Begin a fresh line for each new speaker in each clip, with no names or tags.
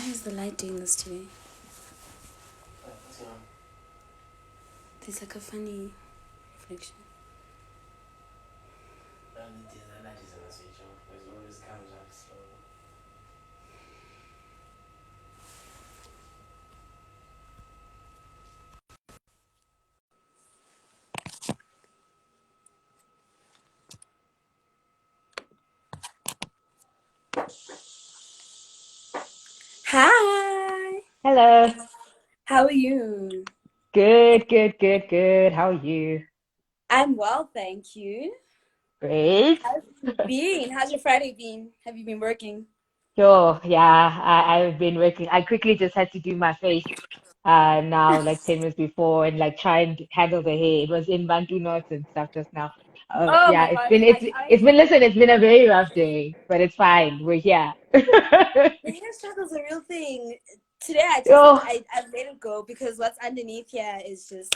is the light doing this today? There's like a funny reflection. Hi.
Hello.
How are you?
Good. How are you?
I'm well, thank you.
Great.
How's you been? How's your Friday been? Have you been working?
Sure, yeah, I've been working. I quickly just had to do my face now, like 10 minutes before, and like try and handle the hair. It was in Bantu knots and stuff just now.
Oh
Yeah,
my
it's
gosh,
been it's it's been listen, it's been a very rough day, but it's fine. We're here.
the hair struggle is a real thing. Today I just
Oh,
I let it go because what's underneath here is just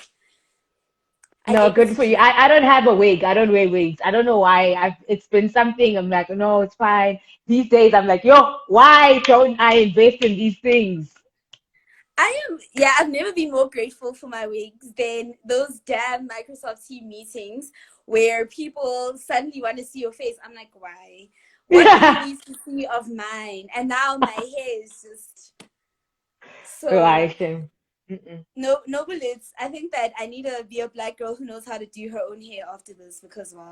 I
no,
get
good for you.
insecure.
I don't have a wig. I don't wear wigs. I don't know why. It's been something. I'm like, no, it's fine. These days, I'm like, yo, why don't I invest in these things?
I've never been more grateful for my wigs than those damn Microsoft Team meetings where people suddenly want to see your face. I'm like, why? What do you need to see of mine? And now my hair is just so
Right. Mm-mm.
no bullets. I think that I need to be a black girl who knows how to do her own hair after this because wow.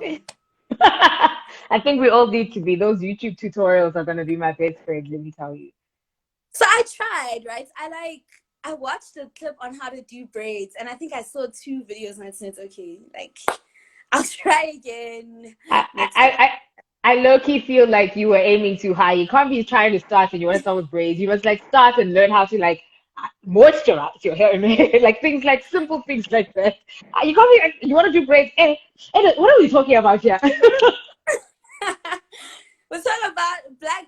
I think we all need to be. Those YouTube tutorials are going to be my best friend, let me tell you.
So I tried, right? I watched a clip on how to do braids and I think I saw 2 videos and I said, okay, like I'll try again
I, I,
next time.
I, I I low-key feel like you were aiming too high. You can't be trying to start and you want to start with braids. You must like start and learn how to like moisturize your hair, like things like simple things like that. You can't be, you want to do braids. What are we talking about here?
We're talking about black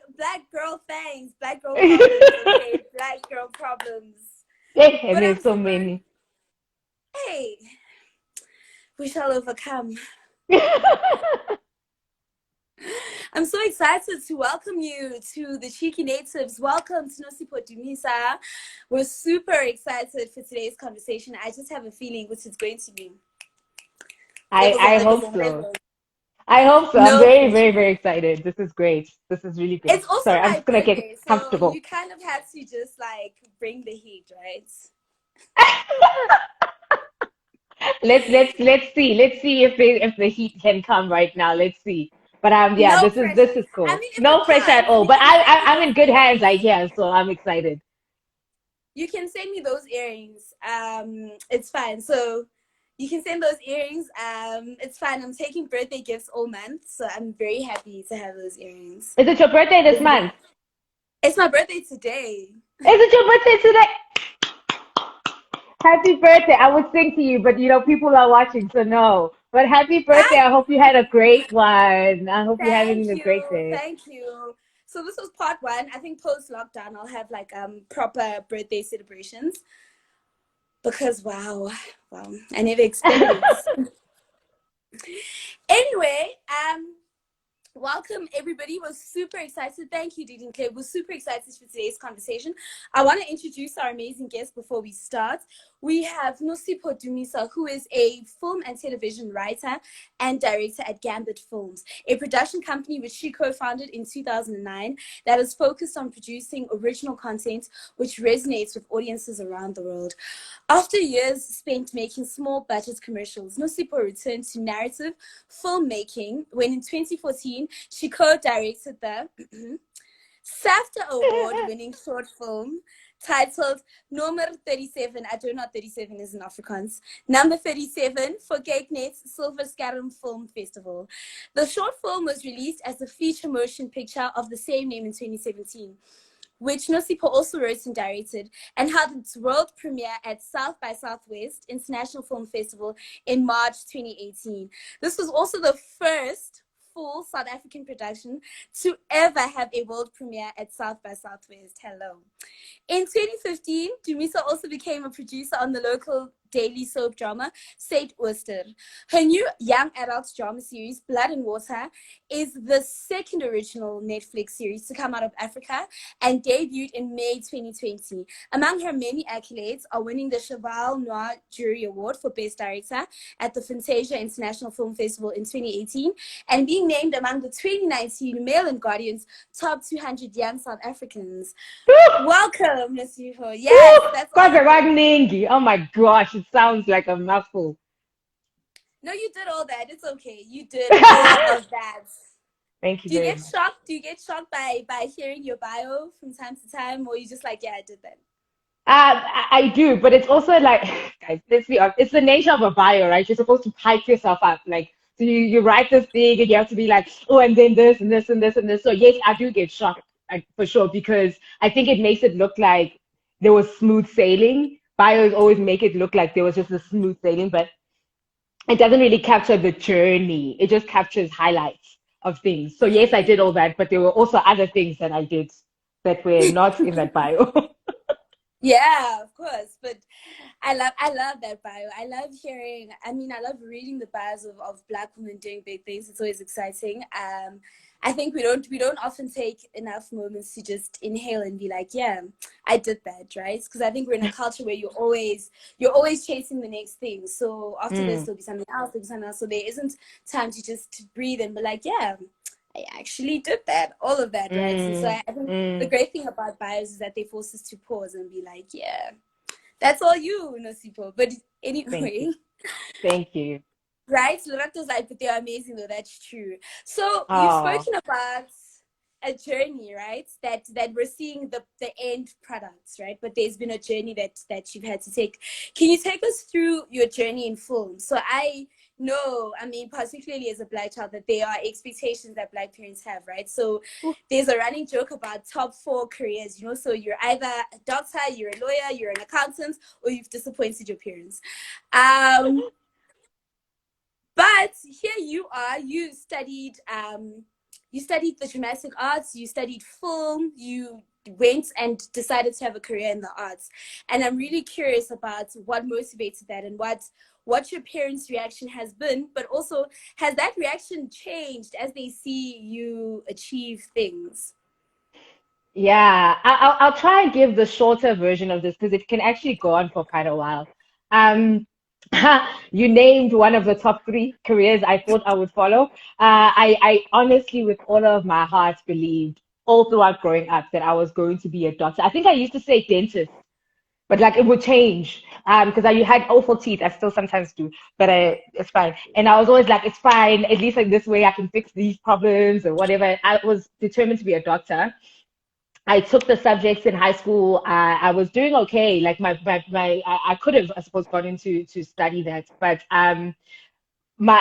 girl things, black girl problems, okay? Black girl problems.
And
But
there's so many.
hey, we shall overcome. I'm so excited to welcome you to the Cheeky Natives. Welcome to Nosipho Dumisa. We're super excited for today's conversation. I just have a feeling which is going to be levels and
I
levels
hope
and
so.
levels.
I hope so. I'm
No
very,
pressure.
very, very excited. This is great. This is really
It's
great.
also
Sorry, I'm
my
just gonna get
birthday, so you
comfortable.
kind of had to just like bring the heat, right?
Let's see if the heat can come right now. Let's see. But yeah,
No
this
pressure.
is
I
cool.
mean, if
No
it
pressure at
comes,
all.
you
But
can send me
I'm
those
in good hands, I
earrings.
hear, so I'm excited.
You can send me those earrings. It's fine. So you can send those earrings. It's fine. I'm taking birthday gifts all month, so I'm very happy to have those earrings.
Is it your birthday this month?
It's my birthday today.
Is it your birthday today? Happy birthday. I would sing to you, but people are watching, so no. But happy birthday. I hope you had a great one. I hope you're having
Thank
a
you.
great day.
Thank you. So this was part 1. I think post lockdown I'll have like proper birthday celebrations because wow, I never experienced. Anyway, welcome everybody. We're super excited. Thank you, Didi and Claire. We're super excited for today's conversation. I want to introduce our amazing guest before we start. We have Nosipho Dumisa, who is a film and television writer and director at Gambit Films, a production company which she co-founded in 2009 that is focused on producing original content which resonates with audiences around the world. After years spent making small budget commercials, Nosipho returned to narrative filmmaking when in 2014 she co-directed the SAFTA award-winning short film titled Nommer 37. I don't know what 37 is in Afrikaans. Number 37 for kykNET's Silwerskerm Film Festival. The short film was released as a feature motion picture of the same name in 2017, which Nosipho also wrote and directed, and had its world premiere at South by Southwest International Film Festival in March 2018. This was also the first full South African production to ever have a world premiere at South by Southwest. Hello. In 2015, Dumisa also became a producer on the local daily soap drama, Suidooster. Her new young adult drama series, Blood and Water, is the second original Netflix series to come out of Africa and debuted in May 2020. Among her many accolades are winning the Cheval Noir Jury Award for Best Director at the FantasiaInternational Film Festival in 2018 and being named among the 2019 Mail and Guardian's top 200 young South Africans. Welcome, Nosipho. Yes, that's
all. Oh my gosh, it sounds like a mouthful.
No, you did all that. It's okay. You did all of that.
Thank you
Do you
very
get
much.
shocked? Do you get shocked by hearing your bio from time to time, or you just like, yeah, I did that?
I do, but it's also like, guys, let's be honest, it's the nature of a bio, right? You're supposed to hype yourself up. Like, so you write this thing and you have to be like, oh, and then this and this and this and this. So yes, I do get shocked, for sure, because I think it makes it look like there was smooth sailing. Bios always make it look like there was just a smooth sailing, but it doesn't really capture the journey. It just captures highlights of things. So yes, I did all that, but there were also other things that I did that were not in that bio.
Yeah, of course. But I love that bio. I love hearing, I mean, I love reading the bios of Black women doing big things. It's always exciting. I think we don't often take enough moments to just inhale and be like, yeah, I did that, right? Because I think we're in a culture where you're always chasing the next thing. So after this there'll be something else, there'll be something else. So there isn't time to just breathe and be like, yeah, I actually did that, all of that, right? And so I think the great thing about bios is that they force us to pause and be like, yeah, that's all you, Nosipho. But anyway,
Thank you.
right? Lorato's like, but they're amazing though, that's true. So you've
Oh,
spoken about a journey, right? That we're seeing the end products, right? But there's been a journey that you've had to take. Can you take us through your journey in film? So I know, I mean, particularly as a Black child, that there are expectations that Black parents have, right? So there's a running joke about top 4 careers, you know, so you're either a doctor, you're a lawyer, you're an accountant, or you've disappointed your parents. But here you are, you studied the dramatic arts, you studied film, you went and decided to have a career in the arts. And I'm really curious about what motivated that and what your parents' reaction has been, but also has that reaction changed as they see you achieve things?
yeah. I'll try and give the shorter version of this because it can actually go on for quite a while. Um, you named one of the top 3 careers I thought I would follow. I honestly, with all of my heart, believed all throughout growing up that I was going to be a doctor. I think I used to say dentist, but like it would change because I had awful teeth. I still sometimes do, but it's fine. And I was always like, it's fine. At least like this way I can fix these problems or whatever. I was determined to be a doctor. I took the subjects in high school. I was doing okay. Like I could have, I suppose, gone into to study that, but my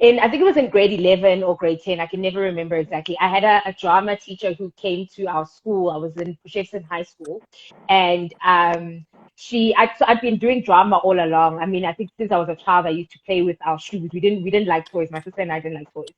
in I think it was in grade 11 or grade 10. I can never remember exactly. I had a drama teacher who came to our school. I was in Jefferson High School, and so I'd been doing drama all along. I mean, I think since I was a child, I used to play with our shoes. We didn't like toys. My sister and I didn't like toys.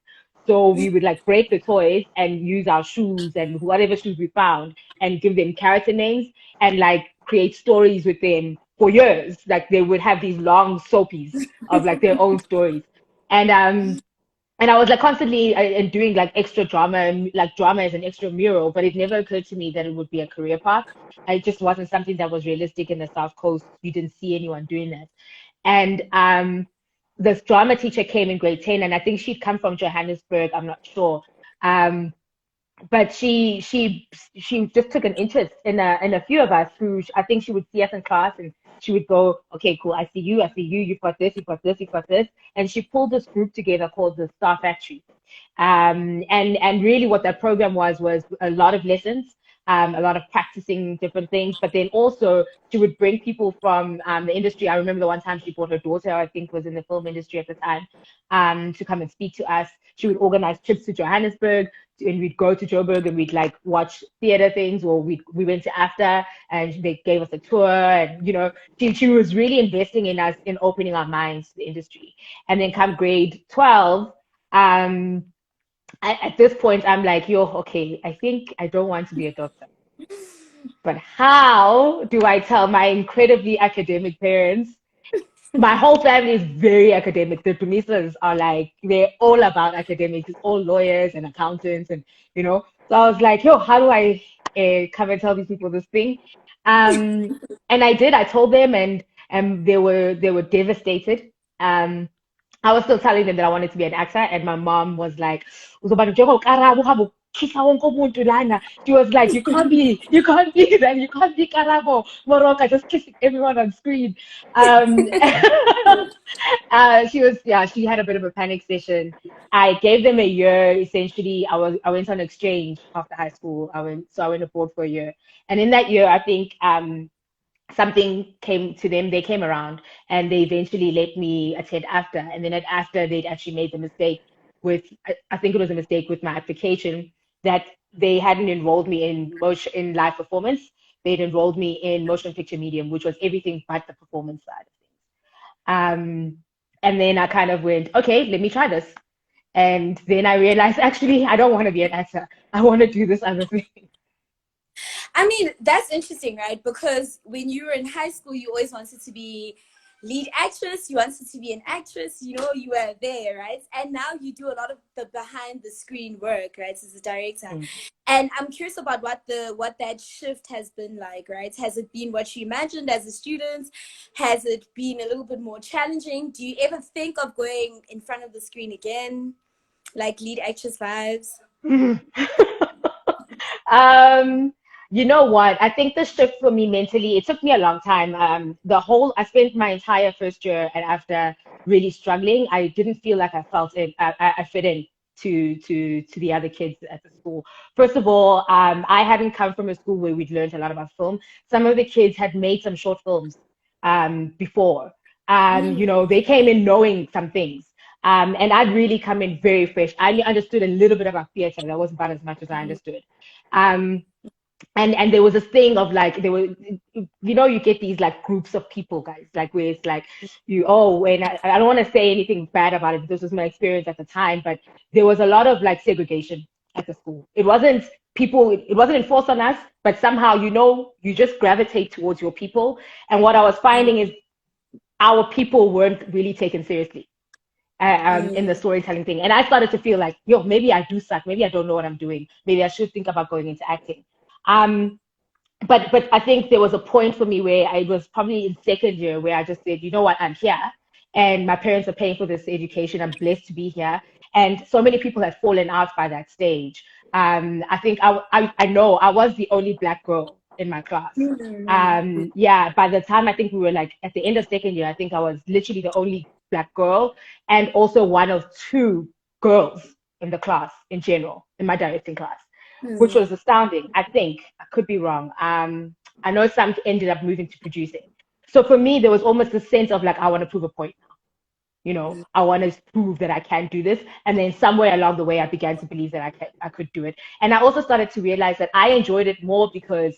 So we would like break the toys and use our shoes and whatever shoes we found and give them character names and like create stories with them for years. Like they would have these long soapies of like their own stories. And I was like constantly and doing like extra drama and like drama as an extramural, but it never occurred to me that it would be a career path. It just wasn't something that was realistic in the South Coast. You didn't see anyone doing that. And this drama teacher came in grade 10, and I think she'd come from Johannesburg, I'm not sure. Um, but she just took an interest in a few of us who I think she would see us in class and she would go, okay, cool, I see you, you've got this, you've got this, you've got this. And she pulled this group together called the Star Factory. And really what that program was a lot of lessons, a lot of practicing different things, but then also she would bring people from the industry. I remember the one time she brought her daughter, I think was in the film industry at the time, to come and speak to us. She would organize trips to Johannesburg, and we'd go to Joburg and we'd like watch theater things, or we went to AFTA and they gave us a tour, and you know she was really investing in us in opening our minds to the industry. And then come grade 12, at this point I'm like, yo, okay, I think I don't want to be a doctor, but how do I tell my incredibly academic parents my whole family is very academic. The Dumisas are like, they're all about academics. It's all lawyers and accountants and, you know. So I was like, yo, how do I come and tell these people this thing? Um, and I did. I told them, and they were devastated. I was still telling them that I wanted to be an actor, and my mom was like, "Uzoba njengoba ukarabo, uhambe ukhisa wonke umuntu lana." She was like, you can't be that, you can't be Karabo Moroka, just kissing everyone on screen." Um, she had a bit of a panic session. I gave them a year. Essentially, I went on exchange after high school. I went abroad for a year, and in that year, I think something came to them. They came around and they eventually let me attend after. And then at after, they'd actually made the mistake with, I think it was a mistake with my application, that they hadn't enrolled me in live performance. They'd enrolled me in motion picture medium, which was everything but the performance side of things. And then I kind of went, okay, let me try this. And then I realized, actually, I don't want to be an actor. I want to do this other thing.
I mean, that's interesting, right? Because when you were in high school, you always wanted to be lead actress, you wanted to be an actress, you know, you were there, right? And now you do a lot of the behind the screen work, right, as a director. And I'm curious about what that shift has been like, right? Has it been what you imagined as a student? Has it been a little bit more challenging? Do you ever think of going in front of the screen again, like lead actress vibes?
You know what? I think the shift for me mentally, it took me a long time. I spent my entire first year and after really struggling. I didn't feel like I felt it. I fit in to the other kids at the school. First of all, I hadn't come from a school where we'd learned a lot about film. Some of the kids had made some short films before. You know, they came in knowing some things. And I'd really come in very fresh. I understood a little bit about theater. That wasn't about as much as I understood. And there was this thing of like, there were, you know, you get these like groups of people, guys, like where it's like and I don't want to say anything bad about it, this was my experience at the time, but there was a lot of like segregation at the school. It wasn't enforced on us, but somehow, you know, you just gravitate towards your people. And what I was finding is our people weren't really taken seriously in the storytelling thing. And I started to feel like, yo, maybe I do suck. Maybe I don't know what I'm doing. Maybe I should think about going into acting. But I think there was a point for me where I was probably in second year where I just said, you know what, I'm here and my parents are paying for this education. I'm blessed to be here. And so many people had fallen out by that stage. I think I know I was the only Black girl in my class. Yeah, by the time I think we were like at the end of second year, I think I was literally the only Black girl and also one of two girls in the class in general, in my directing class. Which was astounding. I think I could be wrong. I know some ended up moving to producing. So for me, there was almost a sense of like, I want to prove a point now. You know, I want to prove that I can do this. And then somewhere along the way, I began to believe that I could do it. And I also started to realize that I enjoyed it more because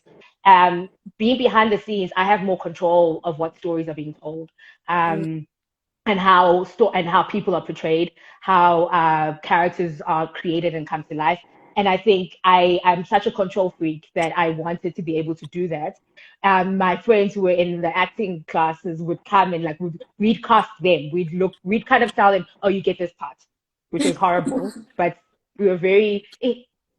being behind the scenes, I have more control of what stories are being told. And how people are portrayed, how characters are created and come to life. And I think I'm such a control freak that I wanted to be able to do that. My friends who were in the acting classes would come and like we'd cast them. We'd kind of tell them, oh, you get this part, which was horrible. But we were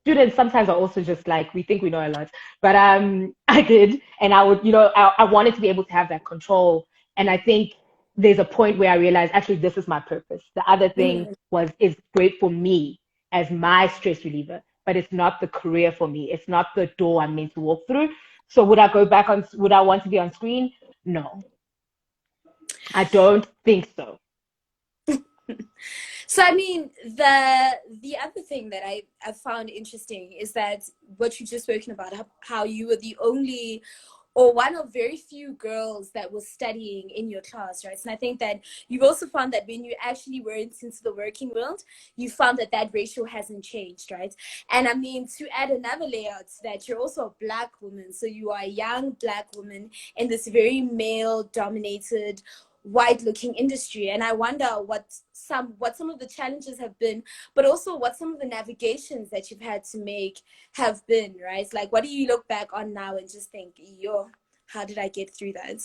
students sometimes are also just like, we think we know a lot. But I did. And I would, you know, I wanted to be able to have that control. And I think there's a point where I realized, actually, this is my purpose. The other thing is great for me as my stress reliever, but it's not the career for me. It's not the door I'm meant to walk through. So would I want to be on screen? No, I don't think so.
So, I mean, the other thing that I found interesting is that what you just spoken about, how you were the only or one of very few girls that was studying in your class, right? And I think that you've also found that when you actually went into the working world, you found that that ratio hasn't changed, right? And I mean, to add another layer to that, you're also a Black woman. So you are a young Black woman in this very male-dominated, white-looking industry. And I wonder what some of the challenges have been, but also what some of the navigations that you've had to make have been, right? Like, what do you look back on now and just think, yo, how did I get through that?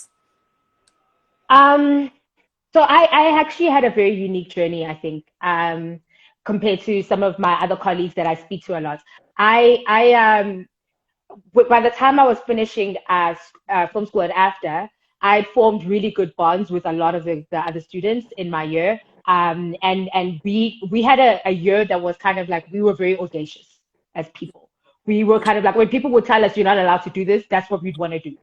So I actually had a very unique journey, I think, compared to some of my other colleagues that I speak to a lot. I by the time I was finishing as film school at AFTA, I formed really good bonds with a lot of the other students in my year. And we had a year that was kind of like we were very audacious as people. We were kind of like when people would tell us you're not allowed to do this, that's what we'd want to do,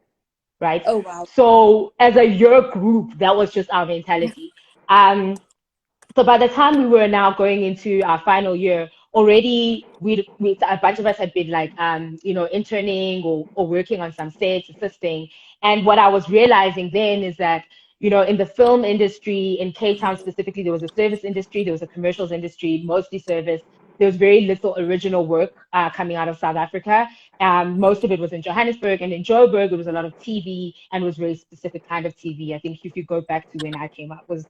right?
Oh, wow.
So as a year group, that was just our mentality. So by the time we were now going into our final year, already we a bunch of us had been like interning or working on some sets, assisting. And what I was realizing then is that in the film industry in Cape Town specifically, there was a service industry, there was a commercials industry, mostly service. There was very little original work coming out of South Africa. Most of it was in Johannesburg, and in Joburg, it was a lot of TV and was very specific kind of TV. I think if you go back to when I came up, was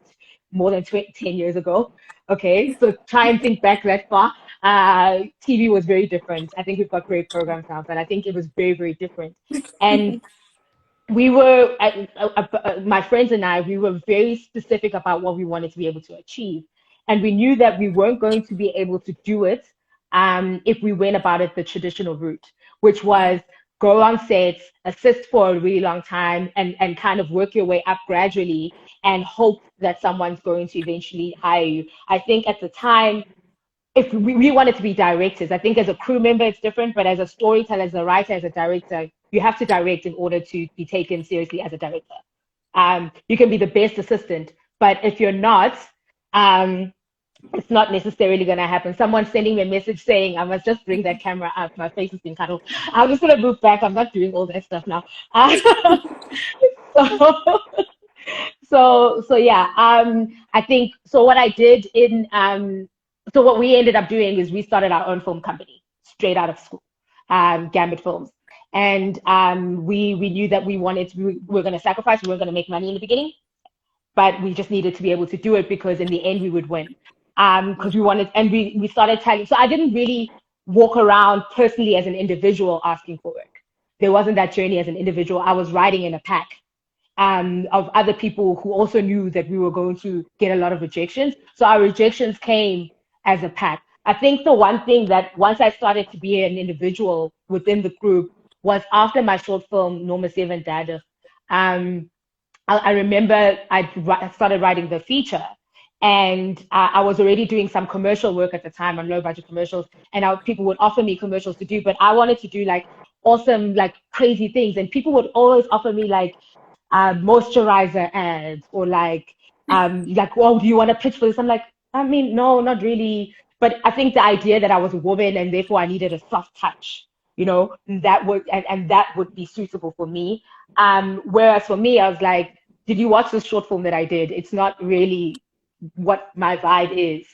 more than 10 years ago. Okay, so try and think back that far. TV was very different. I think we've got great programs now, but I think it was very, very different. And we were, my friends and I, we were very specific about what we wanted to be able to achieve. And we knew that we weren't going to be able to do it if we went about it the traditional route, which was go on sets, assist for a really long time, and kind of work your way up gradually and hope that someone's going to eventually hire you. I think at the time, if we wanted to be directors, I think as a crew member, it's different, but as a storyteller, as a writer, as a director, you have to direct in order to be taken seriously as a director. You can be the best assistant, but if you're not, it's not necessarily going to happen. Someone's sending me a message saying, I must just bring that camera up. My face has been cut off. I'm just going to move back. I'm not doing all that stuff now. So yeah, I think, so what I did so what we ended up doing is we started our own film company straight out of school, Gambit Films. And we knew that we were going to sacrifice, we weren't going to make money in the beginning, but we just needed to be able to do it because in the end we would win. Because we wanted, and we started telling, so I didn't really walk around personally as an individual asking for work. There wasn't that journey as an individual. I was riding in a pack of other people who also knew that we were going to get a lot of rejections. So our rejections came as a pack. I think the one thing that once I started to be an individual within the group was after my short film, Nommer 7 Dada. I remember I started writing the feature, and I was already doing some commercial work at the time on low budget commercials, and people would offer me commercials to do, but I wanted to do like awesome, like crazy things, and people would always offer me like moisturizer ads or like, oh, do you want to pitch for this? I'm like, I mean, no, not really. But I think the idea that I was a woman and therefore I needed a soft touch, that would be suitable for me. Whereas for me, I was like, did you watch this short film that I did? It's not really what my vibe is.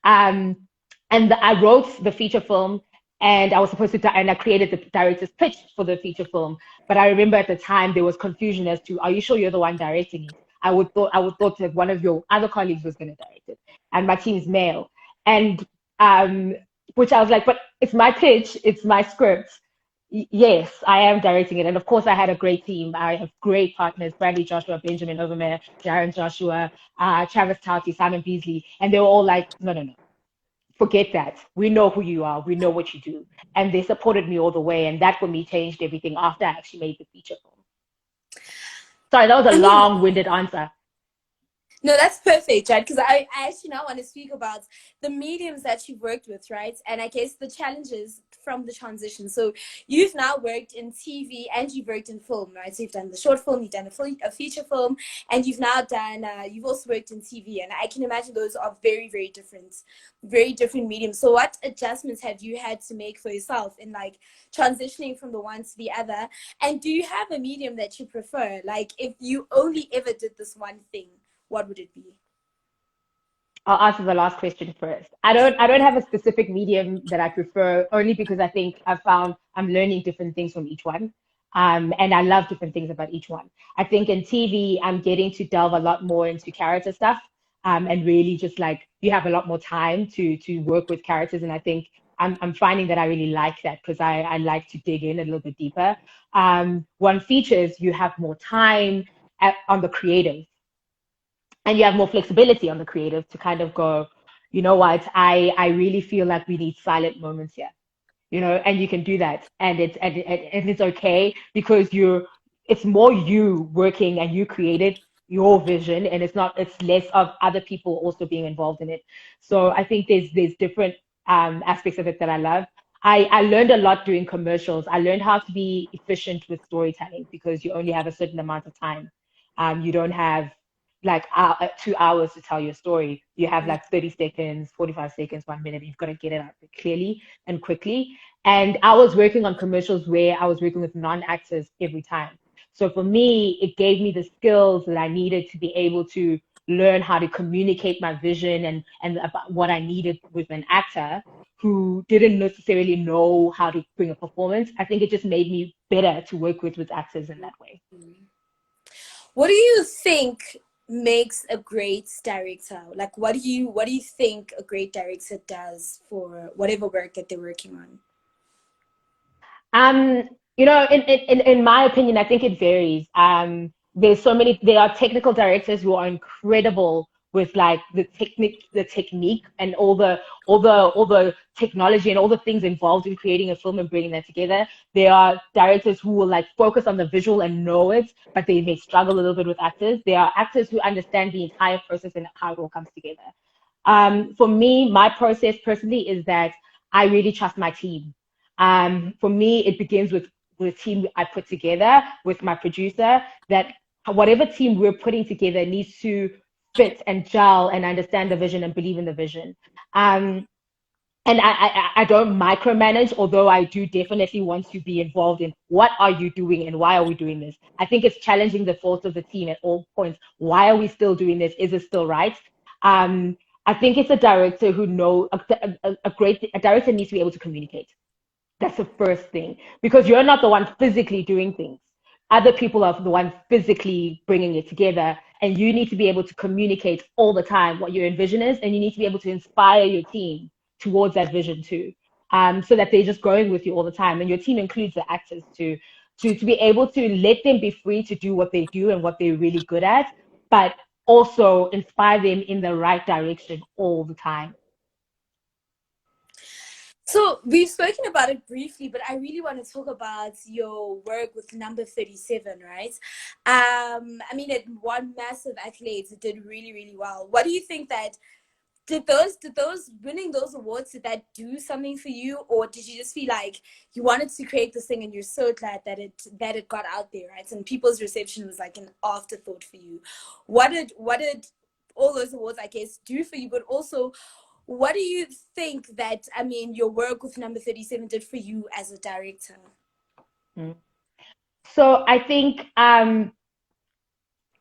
I wrote the feature film, and I was supposed to, and I created the director's pitch for the feature film. But I remember at the time there was confusion as to, are you sure you're the one directing it? I would thought that one of your other colleagues was going to direct it, and my team's male, and which I was like, but it's my pitch, it's my script. Yes, I am directing it, and of course I had a great team. I have great partners: Bradley Joshua, Benjamin Overmeer, Darren Joshua, Travis Tauti, Simon Beasley, and they were all like, no, forget that. We know who you are. We know what you do, and they supported me all the way, and that for me changed everything after I actually made the feature film. Sorry, that was a long-winded answer.
No, that's perfect, right? Because I actually now want to speak about the mediums that you've worked with, right? And I guess the challenges from the transition. So you've now worked in TV and you've worked in film, right? So you've done the short film, you've done a feature film, and you've now done, you've also worked in TV. And I can imagine those are very, very different mediums. So what adjustments have you had to make for yourself in like transitioning from the one to the other? And do you have a medium that you prefer? Like if you only ever did this one thing, what would it be?
I'll answer the last question first. I don't have a specific medium that I prefer, only because I think I've found I'm learning different things from each one. And I love different things about each one. I think in TV, I'm getting to delve a lot more into character stuff, and really just like, you have a lot more time to work with characters. And I think I'm finding that I really like that, because I like to dig in a little bit deeper. One features, you have more time on the creative. and you have more flexibility on the creative to kind of go, you know what, I really feel like we need silent moments here, you know, and you can do that, and it's okay because it's more you working and you created your vision, and it's less of other people also being involved in it. So I think there's different aspects of it that I love. I learned a lot doing commercials. I learned how to be efficient with storytelling because you only have a certain amount of time. You don't have like 2 hours to tell your story. You have like 30 seconds, 45 seconds, 1 minute. You've got to get it out clearly and quickly. And I was working on commercials where I was working with non-actors every time. So for me, it gave me the skills that I needed to be able to learn how to communicate my vision and about what I needed with an actor who didn't necessarily know how to bring a performance. I think it just made me better to work with actors in that way.
What do you think makes a great director? Like, what do you think a great director does for whatever work that they're working on?
You know, in my opinion, I think it varies. There are technical directors who are incredible with like the technique and all the technology and all the things involved in creating a film and bringing that together. There are directors who will like focus on the visual and know it, but they may struggle a little bit with actors. There are actors who understand the entire process and how it all comes together. For me, my process personally is that I really trust my team. For me, it begins with the team I put together with my producer, that whatever team we're putting together needs to fit and gel and understand the vision and believe in the vision. And I don't micromanage, although I do definitely want to be involved in what are you doing and why are we doing this. I think it's challenging the thoughts of the team at all points. Why are we still doing this? Is it still right? I think it's a director who knows a director needs to be able to communicate. That's the first thing, because you're not the one physically doing things. Other people are the ones physically bringing it together, and you need to be able to communicate all the time what your vision is, and you need to be able to inspire your team towards that vision too, so that they're just going with you all the time. And your team includes the actors too, to be able to let them be free to do what they do and what they're really good at, but also inspire them in the right direction all the time.
So we've spoken about it briefly, but I really want to talk about your work with Number 37, right? I mean, it won massive accolades. It did really, really well. What do you think that did those winning those awards, did that do something for you, or did you just feel like you wanted to create this thing and you're so glad that it got out there, right? And people's reception was like an afterthought for you. What did all those awards, I guess, do for you? But also, what do you think that, I mean, your work with Number 37 did for you as a director?
So I think,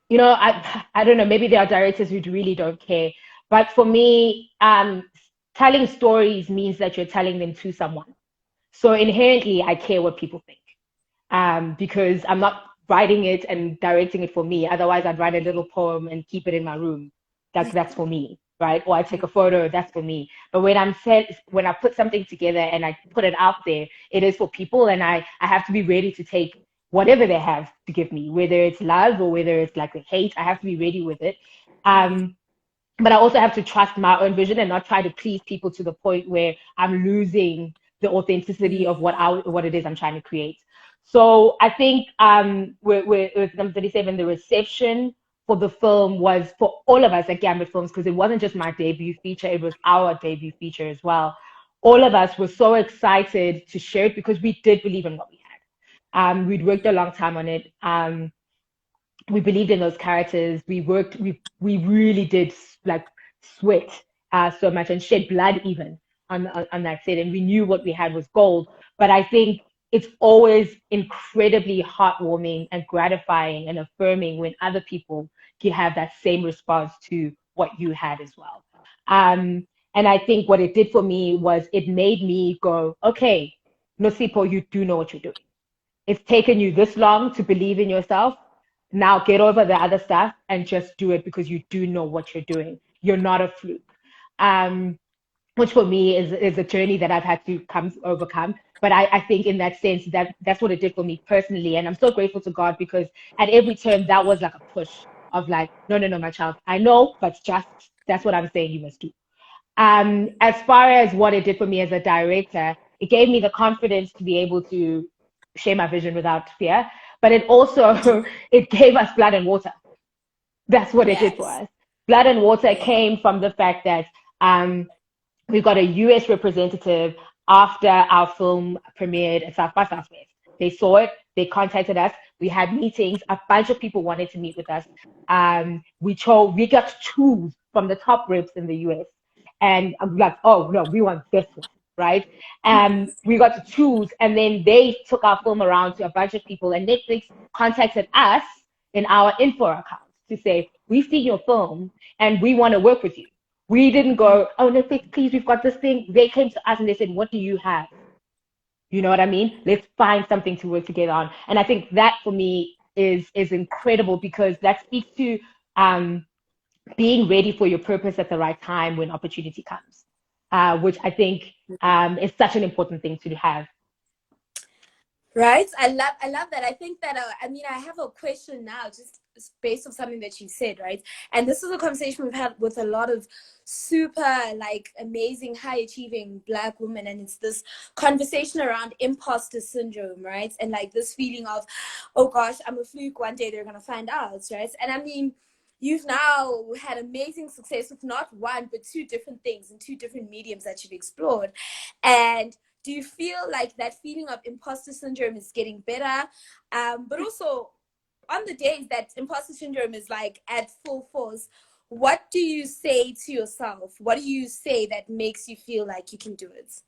you know, I don't know, maybe there are directors who really don't care. But for me, telling stories means that you're telling them to someone. So inherently, I care what people think, because I'm not writing it and directing it for me. Otherwise, I'd write a little poem and keep it in my room. That's for me, right? Or I take a photo, that's for me. But when I put something together and I put it out there, it is for people, and I have to be ready to take whatever they have to give me, whether it's love or whether it's like a hate. I have to be ready with it. But I also have to trust my own vision and not try to please people to the point where I'm losing the authenticity of what it is I'm trying to create. So I think with Number 37, the reception for the film was for all of us at Gambit Films, because it wasn't just my debut feature, it was our debut feature as well. All of us were so excited to share it because we did believe in what we had. We'd worked a long time on it. We believed in those characters. We really did like sweat so much and shed blood even on that set. And we knew what we had was gold. But I think it's always incredibly heartwarming and gratifying and affirming when other people can have that same response to what you had as well. And I think what it did for me was it made me go, okay, Nosipho, you do know what you're doing. It's taken you this long to believe in yourself. Now get over the other stuff and just do it because you do know what you're doing. You're not a fluke. Which for me is a journey that I've had to overcome. But I think in that sense, that's what it did for me personally. And I'm so grateful to God because at every turn, that was like a push of like, no, no, no, my child, I know, but just that's what I'm saying you must do. As far as what it did for me as a director, it gave me the confidence to be able to share my vision without fear. But it also it gave us blood and water. That's what it did for
Yes.
us. Blood and water
Yeah.
came from the fact that we got a US representative after our film premiered at South by Southwest. They saw it, they contacted us, we had meetings, a bunch of people wanted to meet with us. We got choose from the top reps in the US. And I'm like, oh no, we want this one, right? And we got to choose, and then they took our film around to a bunch of people, and Netflix contacted us in our info account to say, we've seen your film and we want to work with you. We didn't go, oh, Netflix, please, we've got this thing. They came to us and they said, what do you have? You know what I mean? Let's find something to work together on. And I think that for me is incredible, because that speaks to being ready for your purpose at the right time when opportunity comes, which I think is such an important thing to have.
Right. I love that. I think that, I mean, I have a question now, just based on something that you said, right? And this is a conversation we've had with a lot of super, like, amazing, high achieving Black women. And it's this conversation around imposter syndrome, right? And like this feeling of, oh gosh, I'm a fluke. One day they're going to find out, right? And I mean, you've now had amazing success with not one, but two different things and two different mediums that you've explored. And do you feel like that feeling of imposter syndrome is getting better? But also, on the days that imposter syndrome is like at full force, what do you say to yourself? What do you say that makes you feel like you can do it?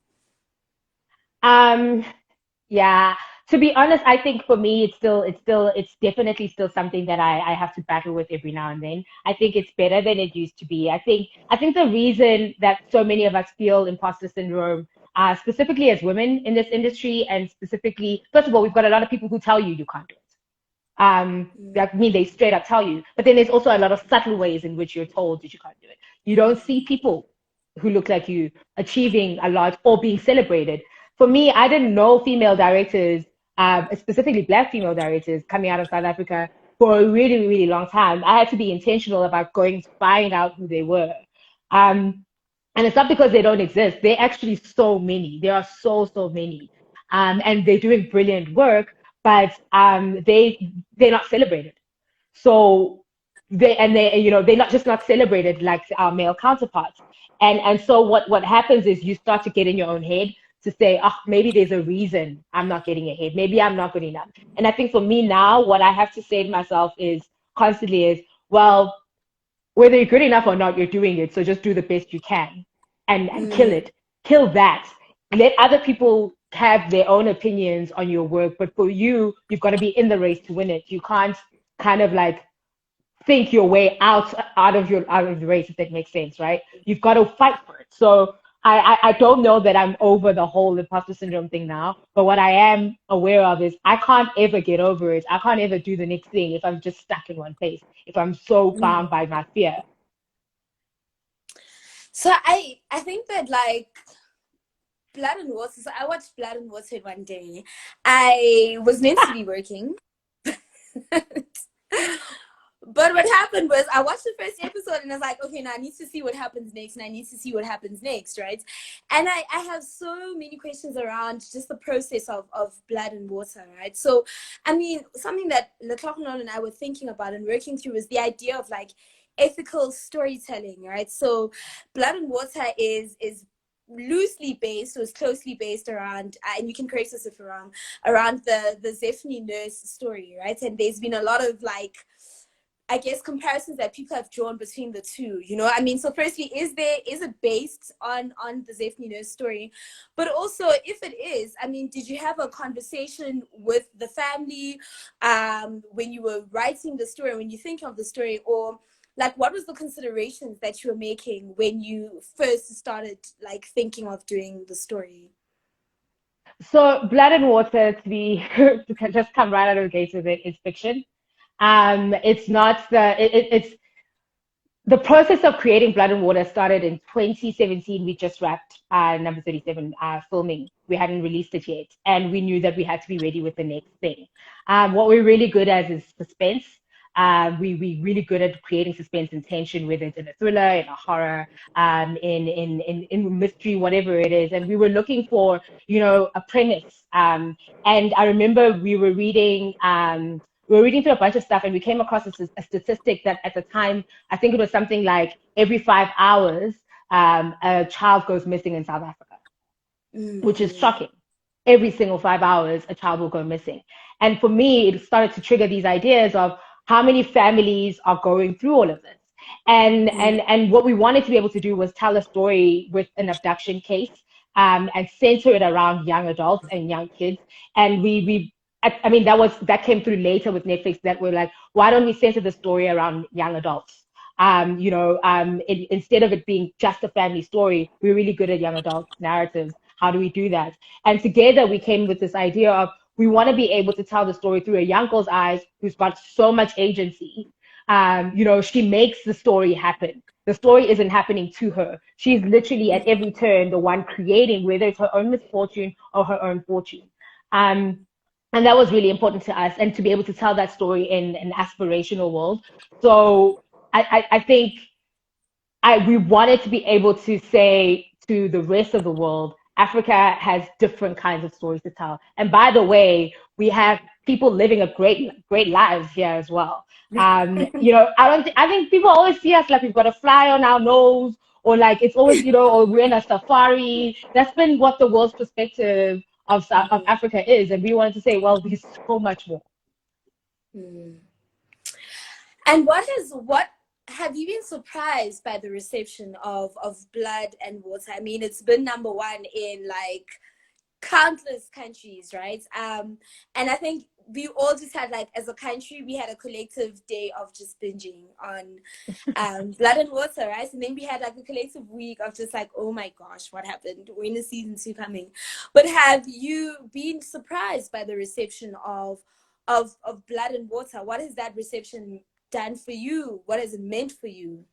Yeah, to be honest, I think for me, it's definitely still something that I have to battle with every now and then. I think it's better than it used to be. I think the reason that so many of us feel imposter syndrome, specifically as women in this industry, and specifically, first of all, we've got a lot of people who tell you can't do it. That mean they straight up tell you. But then there's also a lot of subtle ways in which you're told that you can't do it. You don't see people who look like you achieving a lot or being celebrated. For me, I didn't know female directors, specifically Black female directors, coming out of South Africa for a really, really long time. I had to be intentional about going to find out who they were. And it's not because they don't exist. They're actually so many. There are so many. And they're doing brilliant work, but they're not celebrated. So they're not just not celebrated like our male counterparts. And so what happens is you start to get in your own head to say, oh, maybe there's a reason I'm not getting ahead. Maybe I'm not good enough. And I think for me now, what I have to say to myself is constantly is, well, whether you're good enough or not, you're doing it. So just do the best you can and kill it. Kill that. Let other people have their own opinions on your work. But for you, you've got to be in the race to win it. You can't kind of like think your way out of the race, if that makes sense, right? You've got to fight for it. So I don't know that I'm over the whole imposter syndrome thing now, but what I am aware of is I can't ever get over it. I can't ever do the next thing if I'm just stuck in one place, if I'm so bound by my fear.
So I think that, like, Blood and Water. So I watched Blood and Water one day. I was meant to be working. But what happened was I watched the first episode and I was like, okay, now I need to see what happens next, and I need to see what happens next, right? And I have so many questions around just the process of Blood and Water, right? So, I mean, something that Leclerc and I were thinking about and working through is the idea of like ethical storytelling, right? So Blood and Water is loosely based, or is closely based around, and you can correct us if we're wrong, around the Zephany nurse story, right? And there's been a lot of, like, I guess, comparisons that people have drawn between the two, you know? I mean, so firstly, is it based on the Zephany nurse story? But also, if it is, I mean, did you have a conversation with the family when you were writing the story, when you think of the story, or like, what was the considerations that you were making when you first started, like, thinking of doing the story?
So Blood and Water, to just come right out of the gates with it, is fiction. It's not it's the process of creating Blood and Water started in 2017. We just wrapped number 37 filming. We hadn't released it yet, and we knew that we had to be ready with the next thing. What we're really good at is suspense. We really good at creating suspense and tension, whether it's in a thriller, in a horror, in mystery, whatever it is. And we were looking for, a premise. And I remember we were reading through a bunch of stuff, and we came across a statistic that at the time, I think it was something like every 5 hours, a child goes missing in South Africa, which is shocking. Every single 5 hours, a child will go missing. And for me, it started to trigger these ideas of how many families are going through all of this. And what we wanted to be able to do was tell a story with an abduction case, and center it around young adults and young kids. And I mean, that came through later with Netflix, that we're like, why don't we center the story around young adults? Instead of it being just a family story, we're really good at young adult narratives. How do we do that? And together we came with this idea of, we want to be able to tell the story through a young girl's eyes who's got so much agency. She makes the story happen. The story isn't happening to her. She's literally at every turn the one creating, whether it's her own misfortune or her own fortune. And that was really important to us, and to be able to tell that story in an aspirational world. So I think we wanted to be able to say to the rest of the world, Africa has different kinds of stories to tell. And by the way, we have people living a great lives here as well. I think people always see us like we've got a fly on our nose, or like it's always, or we're in a safari. That's been what the world's perspective of Africa is. And we wanted to say, well, there's so much more.
And what have you been surprised by the reception of Blood and Water? I mean, it's been #1 in like countless countries, right? And I think we all just had, like, as a country, we had a collective day of just binging on Blood and Water, right? And then we had like a collective week of just like, oh my gosh, what happened? When is season 2 coming? But have you been surprised by the reception of Blood and Water? What has that reception done for you? What has it meant for you?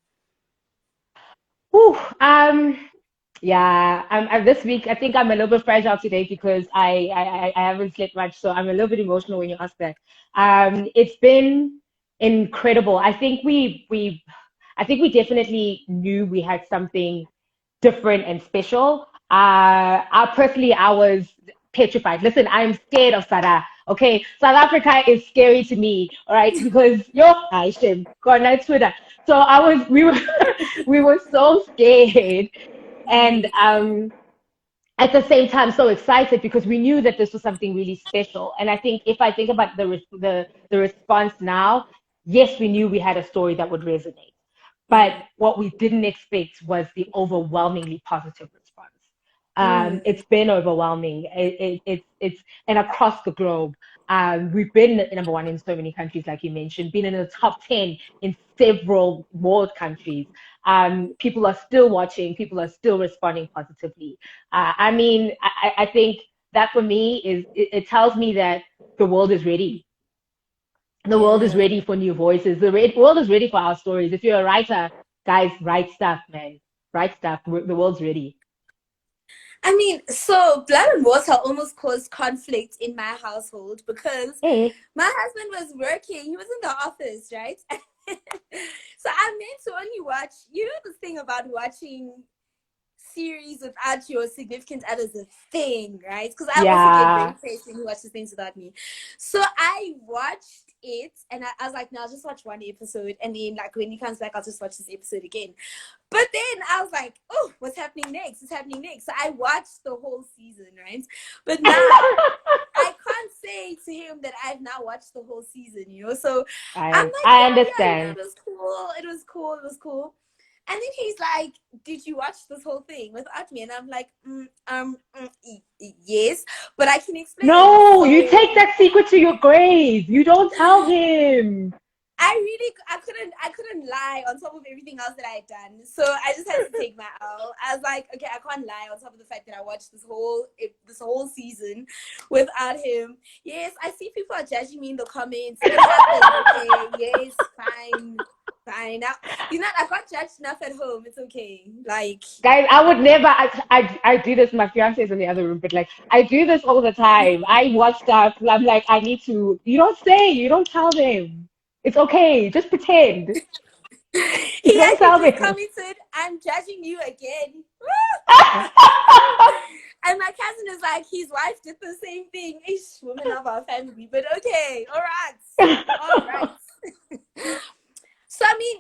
This week I think I'm a little bit fragile today because I haven't slept much, so I'm a little bit emotional when you ask that. It's been incredible. I think we definitely knew we had something different and special. I was petrified. Listen, I'm scared of Sarah. Okay, South Africa is scary to me, all right, because I shame. God, on Twitter. So we were so scared, and at the same time so excited, because we knew that this was something really special. And I think if I think about the response now, yes, we knew we had a story that would resonate, but what we didn't expect was the overwhelmingly positive response. It's been overwhelming. It's and across the globe. We've been #1 in so many countries, like you mentioned, been in the top 10 in several world countries. People are still watching. People are still responding positively. I think that for me it tells me that the world is ready. The world is ready for new voices. The world is ready for our stories. If you're a writer, guys, write stuff, man. Write stuff. The world's ready.
I mean, so Blood and Water almost caused conflict in my household because my husband was working. He was in the office, right? So I meant to only watch, this thing about watching series without your significant other is a thing, right? Because I also get very crazy when he watches things without me. So I watched it, and I was like, no, I'll just watch one episode, and then like when he comes back, I'll just watch this episode again. But then I was like, oh, what's happening next? What's happening next? So I watched the whole season, right? But now I can't say to him that I've now watched the whole season, So I'm like,
I understand.
It was cool. It was cool. And then he's like, did you watch this whole thing without me? And I'm like, yes, but I can explain.
No, you take that secret to your grave. You don't tell him.
I couldn't lie on top of everything else that I had done. So I just had to take my L. I was like, okay, I can't lie on top of the fact that I watched this whole season without him. Yes, I see people are judging me in the comments. Okay, yes, fine. Now, I got judged enough at home. It's okay. Like,
guys, I would never. I do this. My fiance is in the other room, but like, I do this all the time. I watch stuff. I'm like, I need to. You don't say. You don't tell them. It's okay. Just pretend.
He
Don't
actually
tell
just
me.
commented, "I'm judging you again." And my cousin is like, his wife did the same thing. Ish, women of our family. But okay, all right. All right. So I mean,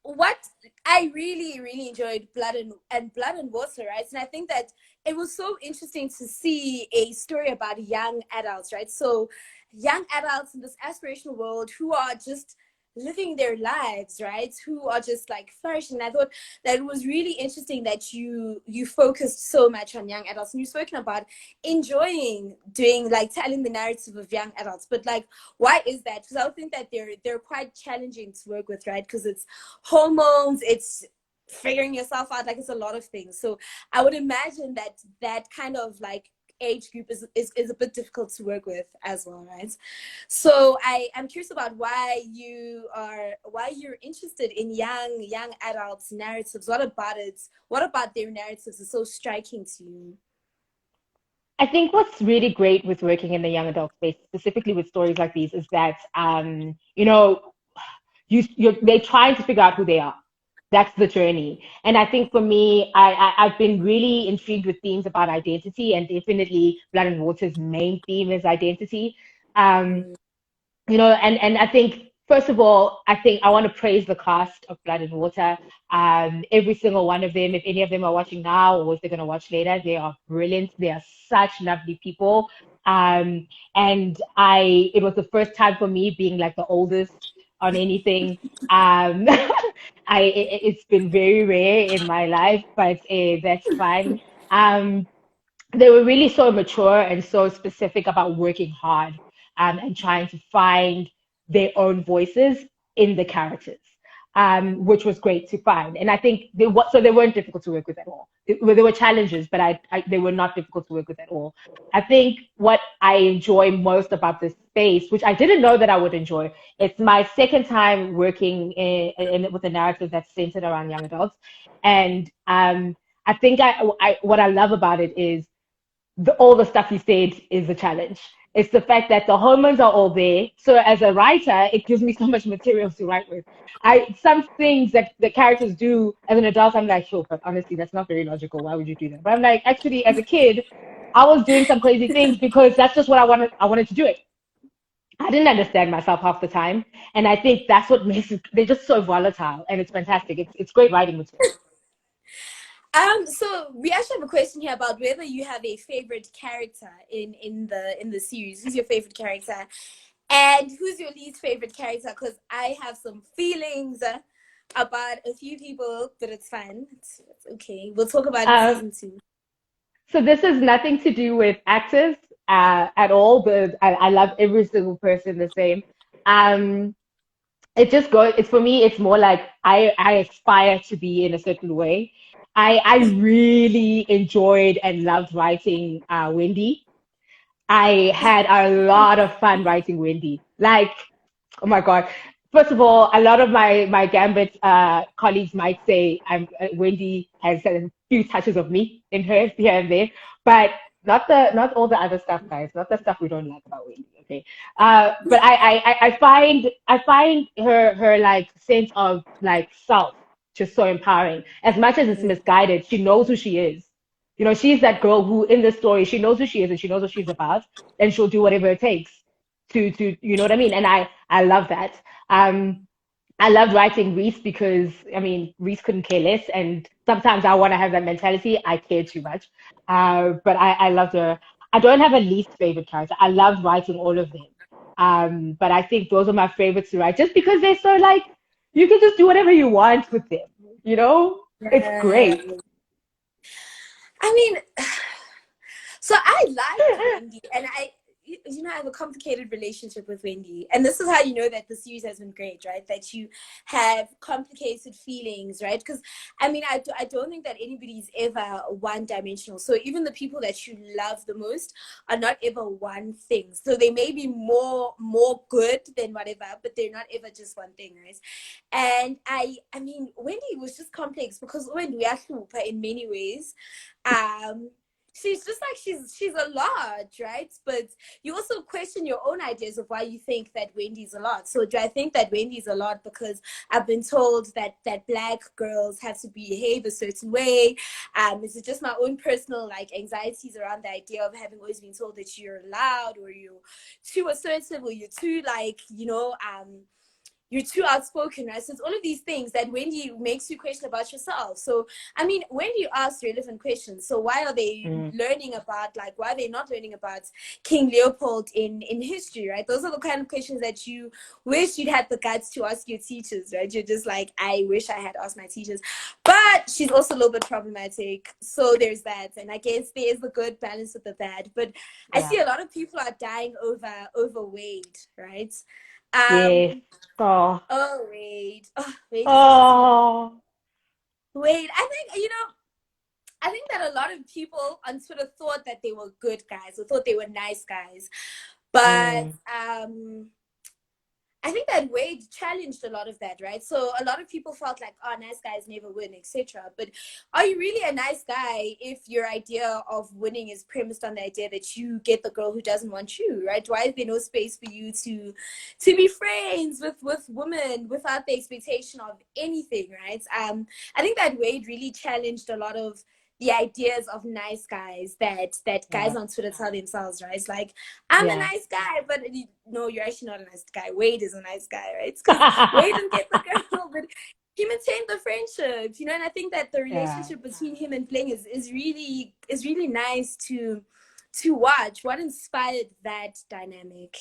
what I really, really enjoyed Blood and Water, right? And I think that it was so interesting to see a story about young adults, right? So young adults in this aspirational world who are just living their lives, right? Who are just like flourishing. I thought that it was really interesting that you focused so much on young adults, and you've spoken about enjoying doing like telling the narrative of young adults. But like, why is that? Because I think that they're quite challenging to work with, right? Because it's hormones, it's figuring yourself out, like it's a lot of things. So I would imagine that that kind of like age group is a bit difficult to work with as well, right? So I'm curious about why you're interested in young adults narratives. What about their narratives is so striking to you?
I think what's really great with working in the young adult space, specifically with stories like these, is that you know, they're trying to figure out who they are. That's the journey. And I think for me, I've been really intrigued with themes about identity, and definitely Blood and Water's main theme is identity. Um,
Mm.
and I think first of all, I think I want to praise the cast of Blood and Water. Every single one of them, if any of them are watching now or if they're going to watch later, they are brilliant. They are such lovely people. And it was the first time for me being like the oldest on anything. Um, it's been very rare in my life, but that's fine. Um, they were really so mature and so specific about working hard, and trying to find their own voices in the characters, which was great to find. And I think they weren't difficult to work with at all. There were challenges, but they were not difficult to work with at all. I think what I enjoy most about this space, which I didn't know that I would enjoy, it's my second time working with a narrative that's centered around young adults, and I think what I love about it is all the stuff you said is a challenge. It's the fact that the hormones are all there. So as a writer, it gives me so much material to write with. Some things that the characters do as an adult, I'm like, sure, but honestly, that's not very logical. Why would you do that? But I'm like, actually, as a kid, I was doing some crazy things because that's just what I wanted. I wanted to do it. I didn't understand myself half the time, and I think that's what makes it. They're just so volatile, and it's fantastic. It's great writing material.
So we actually have a question here about whether you have a favorite character in the series. Who's your favorite character, and who's your least favorite character? Because I have some feelings about a few people, but it's fine. It's okay. We'll talk about it in
Um,
season 2.
So this has nothing to do with actors at all, but I love every single person the same. Um, it just goes. It's for me. It's more like I aspire to be in a certain way. I really enjoyed and loved writing Wendy. I had a lot of fun writing Wendy. Like, oh my God. First of all, a lot of my Gambit colleagues might say Wendy has a few touches of me in her here and there, but not all the other stuff, guys. Not the stuff we don't like about Wendy. Okay, but I find her like sense of like self just so empowering. As much as it's misguided, she knows who she is. She's that girl who in the story she knows who she is and she knows what she's about, and she'll do whatever it takes to you know what I mean. And I love that. Um, I loved writing Reese because I mean Reese couldn't care less, and sometimes I want to have that mentality. I care too much, but I loved her. I don't have a least favorite character. I loved writing all of them, but I think those are my favorites to write just because they're so like you can just do whatever you want with them. It's
Yeah.
great.
I mean, so I liked Wendy, and I have a complicated relationship with Wendy, and this is how you know that the series has been great, right? That you have complicated feelings, right? Because I mean, I don't think that anybody's ever one dimensional. So even the people that you love the most are not ever one thing. So they may be more good than whatever, but they're not ever just one thing, right? And I mean, Wendy was just complex because Wendy actually in many ways. Um, she's just like she's a lot, right? But you also question your own ideas of why you think that Wendy's a lot. So do I think that Wendy's a lot because I've been told that black girls have to behave a certain way? Is it just my own personal like anxieties around the idea of having always been told that you're loud, or you're too assertive, or you're too like, you're too outspoken, right? So it's all of these things that Wendy makes you question about yourself. So, I mean, when you ask relevant questions, so why are they learning about, like, why are they not learning about King Leopold in history, right? Those are the kind of questions that you wish you'd had the guts to ask your teachers, right? You're just like, I wish I had asked my teachers. But she's also a little bit problematic. So there's that. And I guess there's the good balance with the bad. But I see a lot of people are dying over Wade, right?
Yes. Oh.
Wait. Oh, Wade is
Oh.
Wade. I think that a lot of people on Twitter thought that they were good guys, or thought they were nice guys. But I think that Wade challenged a lot of that, right? So a lot of people felt like, oh, nice guys never win, etc. But are you really a nice guy if your idea of winning is premised on the idea that you get the girl who doesn't want you, right? Why is there no space for you to be friends with women without the expectation of anything, right? I think that Wade really challenged a lot of the ideas of nice guys that guys on Twitter tell themselves, right? It's like, I'm a nice guy, but no, you're actually not a nice guy. Wade is a nice guy, right? Because Wade didn't get the girl, but he maintained the friendship, and I think that the relationship between him and Bling is really nice to watch. What inspired that dynamic?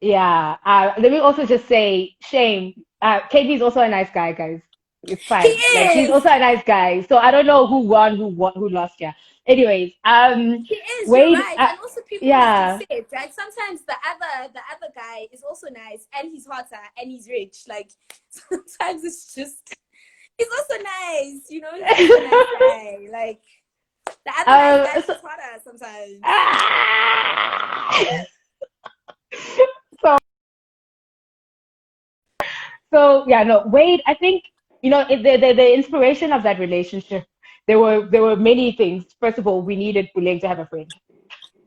Yeah. Let me also just say, shame. KB is also a nice guy, guys. It's
He
fine. Like, he's
is.
also a nice guy. So I don't know who won, who lost. Yeah. Anyways,
He is. You're
Wade.
right, and also people must accept, right? Sometimes the other guy is also nice, and he's hotter, and he's rich. Like, sometimes it's just he's also nice. He's also a nice guy. Like, the other nice guy is hotter sometimes.
So yeah, no, Wade, I think, the inspiration of that relationship, there were many things. First of all, we needed Buleng to have a friend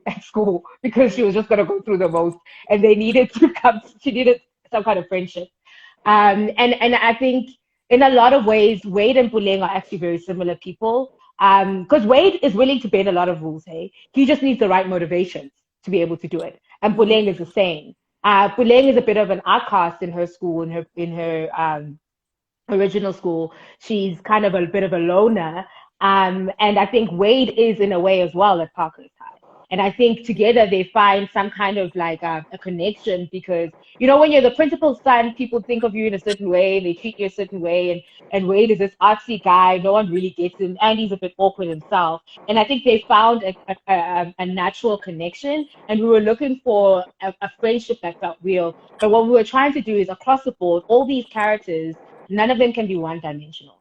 at school because she was just gonna go through the most, and she needed some kind of friendship. And I think in a lot of ways, Wade and Buleng are actually very similar people. Because Wade is willing to bend a lot of rules, hey? He just needs the right motivations to be able to do it. And Buleng is the same. Buleng is a bit of an outcast in her school, in her original school. She's kind of a bit of a loner. And I think Wade is in a way as well at Parker's High. And I think together they find some kind of like a connection because, when you're the principal's son, people think of you in a certain way, they treat you a certain way. And Wade is this artsy guy, no one really gets him, and he's a bit awkward himself. And I think they found a natural connection, and we were looking for a friendship that felt real. But what we were trying to do is across the board, all these characters, none of them can be one-dimensional.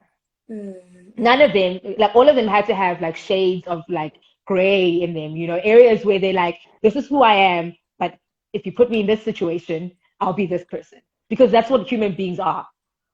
None of them, like all of them had to have like shades of like gray in them, areas where they're like, this is who I am, but if you put me in this situation, I'll be this person. Because that's what human beings are.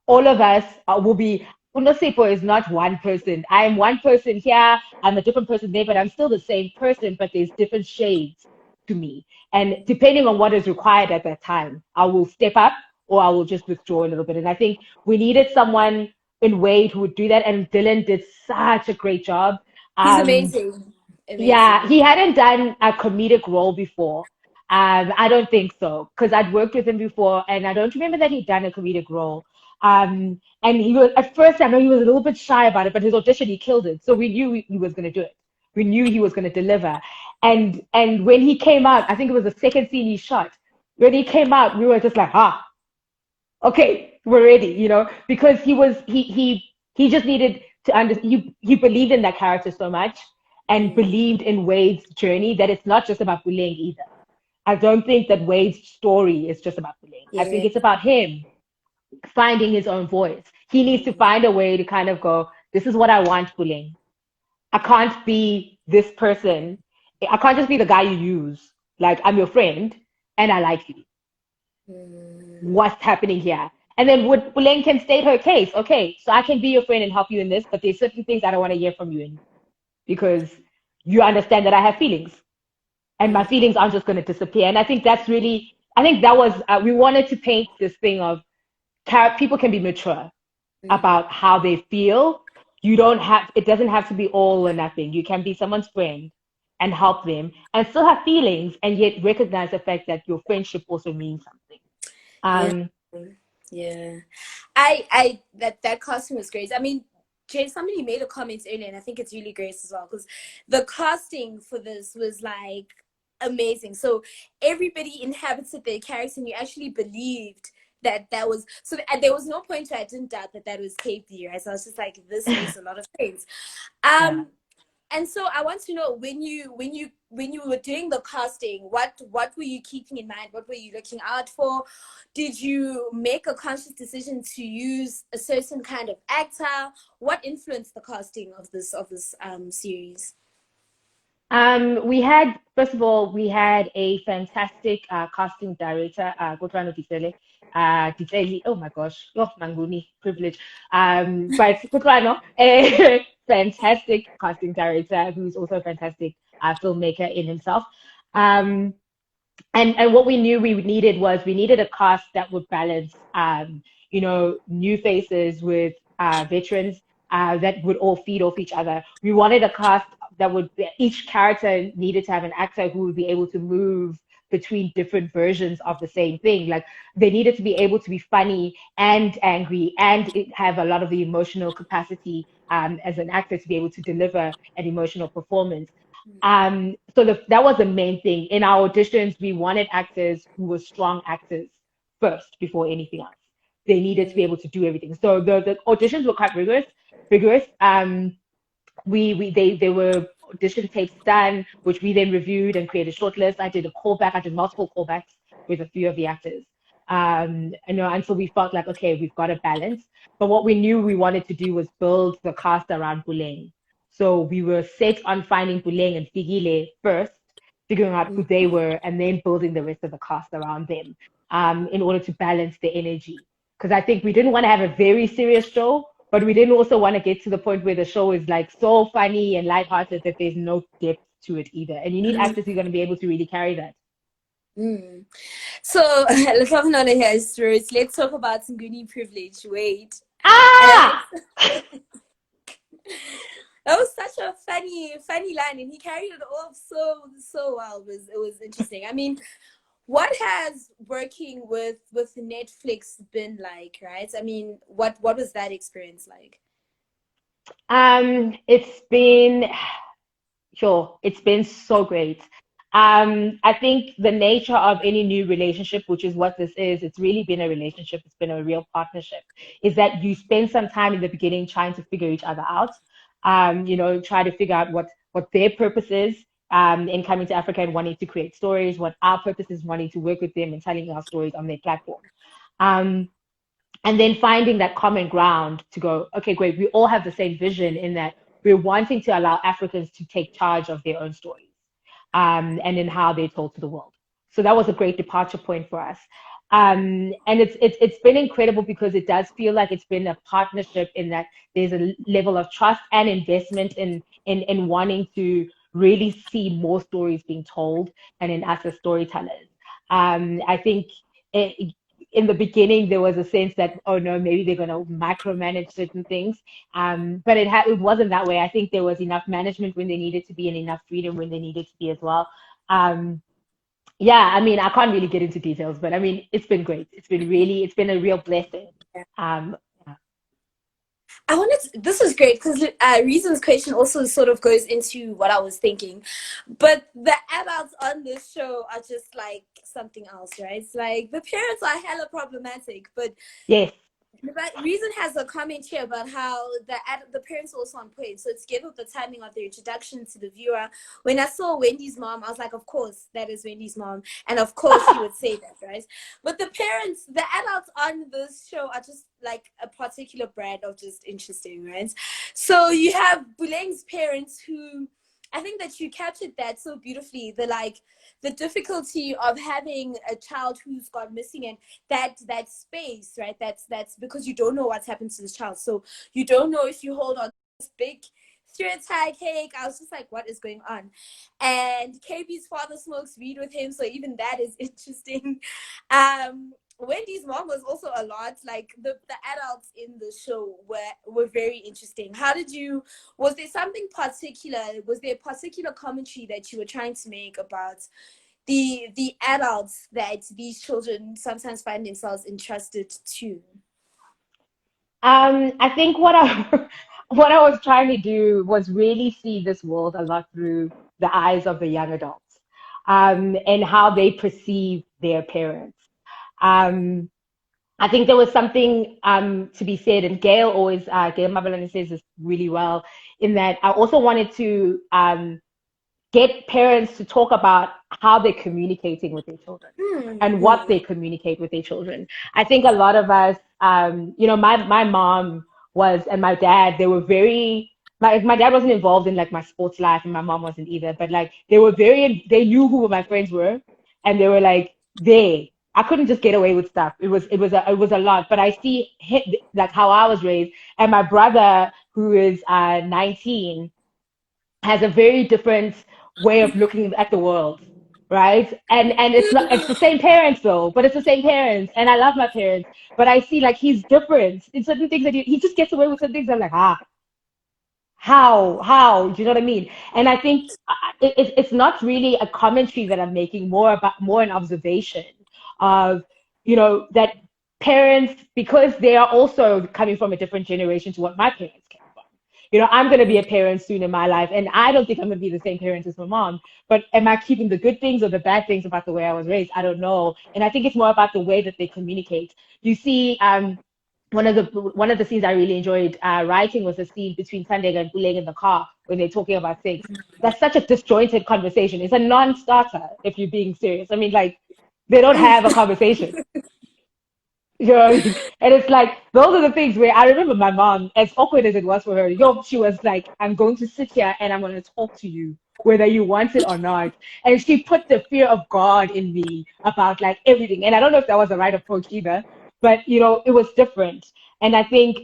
All of us will be, Nosipho is not one person. I am one person here, I'm a different person there, but I'm still the same person, but there's different shades to me. And depending on what is required at that time, I will step up or I will just withdraw a little bit. And I think we needed someone in Wade who would do that, and Dylan did such a great job.
He's amazing.
Yeah, he hadn't done a comedic role before. I don't think so, because I'd worked with him before, and I don't remember that he'd done a comedic role. And he was, at first, I know he was a little bit shy about it, but his audition, he killed it. So we knew he was going to do it. We knew he was going to deliver. And when he came out, I think it was the second scene he shot. When he came out, we were just like, okay, we're ready, because he just needed to understand. He believed in that character so much, and believed in Wade's journey that it's not just about Buleng either. I don't think that Wade's story is just about Buleng. I think it's about him finding his own voice. He needs to find a way to kind of go, this is what I want, Buleng. I can't be this person. I can't just be the guy you use. Like, I'm your friend and I like you. What's happening here? And then Buleng can state her case. Okay, so I can be your friend and help you in this, but there's certain things I don't want to hear from you in, because you understand that I have feelings, and my feelings aren't just going to disappear. And I think that's really, I think that was, we wanted to paint this thing of people can be mature about how they feel. You don't have, it doesn't have to be all or nothing. You can be someone's friend and help them and still have feelings and yet recognize the fact that your friendship also means something.
Yeah. Yeah. I that casting was great. I mean, Jay, somebody made a comment earlier, and I think it's really great as well, because the casting for this was like amazing. So everybody inhabited their character, and you actually believed that was so. And there was no point where I didn't doubt that was Cape B, right? So I was just like, this makes a lot of sense.
Yeah.
And so I want to know, when you were doing the casting, what were you keeping in mind? What were you looking out for? Did you make a conscious decision to use a certain kind of actor? What influenced the casting of this series?
We had, first of all, we had a fantastic casting director, Kutlwano Ditele. Ditele, oh my gosh, oh Manguni, privilege. But Kutlwano, a fantastic casting director who's also a fantastic filmmaker in himself. And what we knew we needed was we needed a cast that would balance, new faces with veterans that would all feed off each other. We wanted a cast that would, each character needed to have an actor who would be able to move between different versions of the same thing. Like they needed to be able to be funny and angry and have a lot of the emotional capacity as an actor to be able to deliver an emotional performance. So that was the main thing. In our auditions, we wanted actors who were strong actors first before anything else. They needed to be able to do everything. So the auditions were quite rigorous. They were audition tapes done, which we then reviewed and created a short list. I did multiple callbacks with a few of the actors. And so we felt like, okay, we've got a balance. But what we knew we wanted to do was build the cast around Buleng. So we were set on finding Buleng and Figile first, figuring out who they were, and then building the rest of the cast around them in order to balance the energy. Because I think we didn't want to have a very serious show, but we didn't also want to get to the point where the show is like so funny and lighthearted that there's no depth to it either. And you need actors who are going to be able to really carry that.
So let's have another here, stories. Let's talk about Nguni privilege. Wait. That was such a funny line, and he carried it off so well. It was interesting. I mean, what has working with Netflix been like, right? I mean, what was that experience like?
It's been so great. I think the nature of any new relationship, which is what this is, it's really been a relationship, it's been a real partnership, is that you spend some time in the beginning trying to figure each other out. Try to figure out what their purpose is in coming to Africa and wanting to create stories, what our purpose is wanting to work with them and telling our stories on their platform. And then finding that common ground to go, okay, great, we all have the same vision in that we're wanting to allow Africans to take charge of their own stories and in how they're told to the world. So that was a great departure point for us. And it's been incredible because it does feel like it's been a partnership in that there's a level of trust and investment in wanting to really see more stories being told and in us as storytellers. I think in the beginning there was a sense that, oh no, maybe they're going to micromanage certain things, but it wasn't that way. I think there was enough management when they needed to be and enough freedom when they needed to be as well. Yeah, I mean, I can't really get into details, but I mean, it's been great. It's been a real blessing.
This is great because Reason's question also sort of goes into what I was thinking. But the adults on this show are just like something else, right? It's like the parents are hella problematic, but
yes.
But Reason has a comment here about how the parents are also on point. So it's given with the timing of the introduction to the viewer. When I saw Wendy's mom, I was like, of course, that is Wendy's mom. And of course she would say that, right? But the parents, the adults on this show are just like a particular brand of just interesting, right? So you have Buleng's parents who, I think that you captured that so beautifully, the difficulty of having a child who's gone missing and that space, right? That's because you don't know what's happened to this child. So you don't know if you hold on to this big threw a Thai cake. I was just like, what is going on? And KB's father smokes weed with him, so even that is interesting. Wendy's mom was also a lot. Like the adults in the show were very interesting. Was there something particular? Was there a particular commentary that you were trying to make about the adults that these children sometimes find themselves entrusted to?
I think what I what I was trying to do was really see this world a lot through the eyes of the young adults, and how they perceive their parents. Um, I think there was something to be said, and Gail Mabalani says this really well, in that I also wanted to get parents to talk about how they're communicating with their children and what they communicate with their children. I think a lot of us, my mom and my dad, they were very, my dad wasn't involved in like my sports life, and my mom wasn't either, but like they knew who my friends were, and they were like, I couldn't just get away with stuff. It was a lot, but I see like how I was raised, and my brother, who is 19, has a very different way of looking at the world, right? And it's the same parents though, but it's the same parents, and I love my parents, but I see like he's different in certain things that he just gets away with certain things. I'm like, how do you know what I mean? And I think it's not really a commentary that I'm making, more an observation of, that parents, because they are also coming from a different generation to what my parents came from. I'm going to be a parent soon in my life, and I don't think I'm going to be the same parent as my mom. But am I keeping the good things or the bad things about the way I was raised? I don't know. And I think it's more about the way that they communicate. You see, one of the scenes I really enjoyed writing was a scene between Tandega and Puleng in the car when they're talking about sex. That's such a disjointed conversation. It's a non-starter, if you're being serious. I mean, like, they don't have a conversation. You know what I mean? And it's like, those are the things where I remember my mom, as awkward as it was for her, she was like, I'm going to sit here and I'm going to talk to you, whether you want it or not. And she put the fear of God in me about like everything. And I don't know if that was the right approach either, but it was different. And I think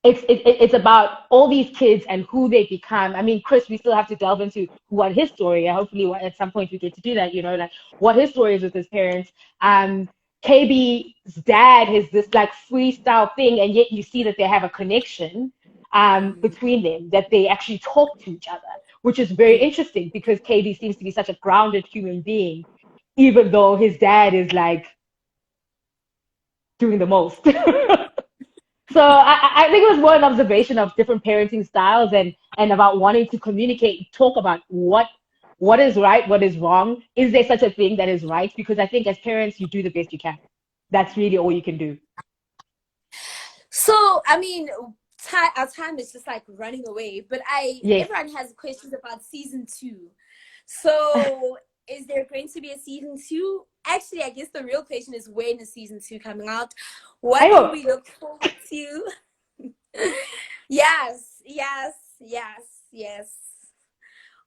it's about all these kids and who they become. I mean, Chris, we still have to delve into what his story, and hopefully at some point we get to do that, like what his story is with his parents. KB's dad is this like freestyle thing, and yet you see that they have a connection between them, that they actually talk to each other, which is very interesting because KB seems to be such a grounded human being, even though his dad is like doing the most. So I think it was more an observation of different parenting styles and about wanting to communicate, talk about what is right, what is wrong. Is there such a thing that is right? Because I think as parents, you do the best you can. That's really all you can do.
So, I mean, our time is just like running away, but
Yes.
everyone has questions about season 2. So, is there going to be a season 2? Actually, I guess the real question is, when is season 2 coming out? What can we look forward to? Yes.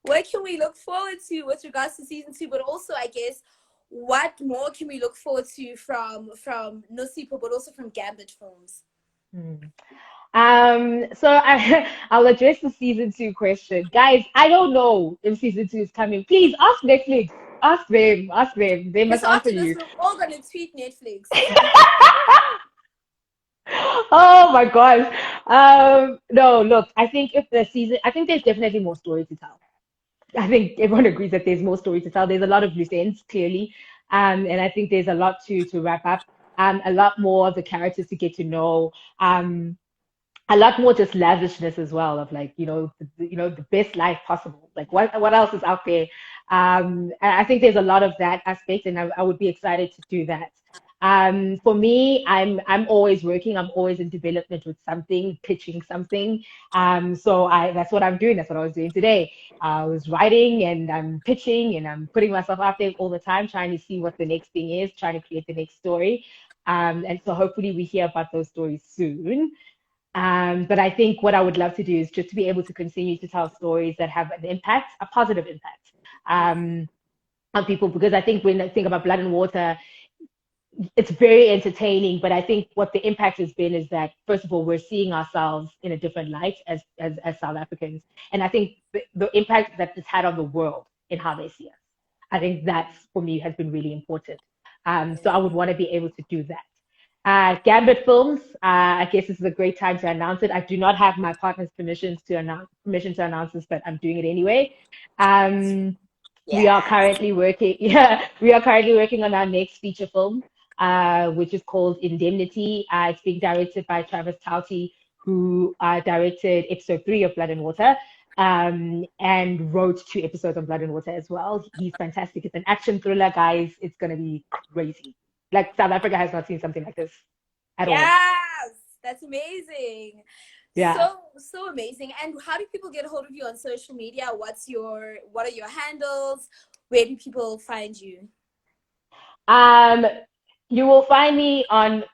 What can we look forward to with regards to season 2? But also, I guess, what more can we look forward to from Nosipho, but also from Gambit Films?
So I'll address the season 2 question. Guys, I don't know if season 2 is coming. Please ask Netflix. Ask them. They must answer you.
We're all gonna tweet Netflix.
Oh my gosh. No, look, I think there's definitely more story to tell. I think everyone agrees that there's more story to tell. There's a lot of loose ends, clearly. And I think there's a lot to wrap up. A lot more of the characters to get to know. A lot more just lavishness as well, of like, the best life possible. Like what else is out there? And I think there's a lot of that aspect, and I would be excited to do that. For me, I'm always working. I'm always in development with something, pitching something. So that's what I'm doing. That's what I was doing today. I was writing and I'm pitching and I'm putting myself out there all the time, trying to see what the next thing is, trying to create the next story. And so hopefully we hear about those stories soon. But I think what I would love to do is just to be able to continue to tell stories that have an impact, a positive impact, on people. Because I think when I think about Blood and Water, it's very entertaining, but I think what the impact has been is that, first of all, we're seeing ourselves in a different light as South Africans. And I think the impact that it's had on the world in how they see us, I think that's, for me, has been really important. So I would want to be able to do that. Gambit Films, I guess this is a great time to announce it. I do not have my partner's permission to announce this, but I'm doing it anyway. We are
Yes.
currently working, yeah, we are currently working on our next feature film, which is called Indemnity. It's being directed by Travis Tauti, who directed episode 3 of Blood and Water, and wrote 2 episodes on Blood and Water as well. He's fantastic. It's an action thriller, guys. It's going to be crazy. Like, South Africa has not seen something like this at all.
Yes, that's amazing.
Yeah.
So amazing. And how do people get a hold of you on social media? What are your handles? Where do people find you?
You will find me on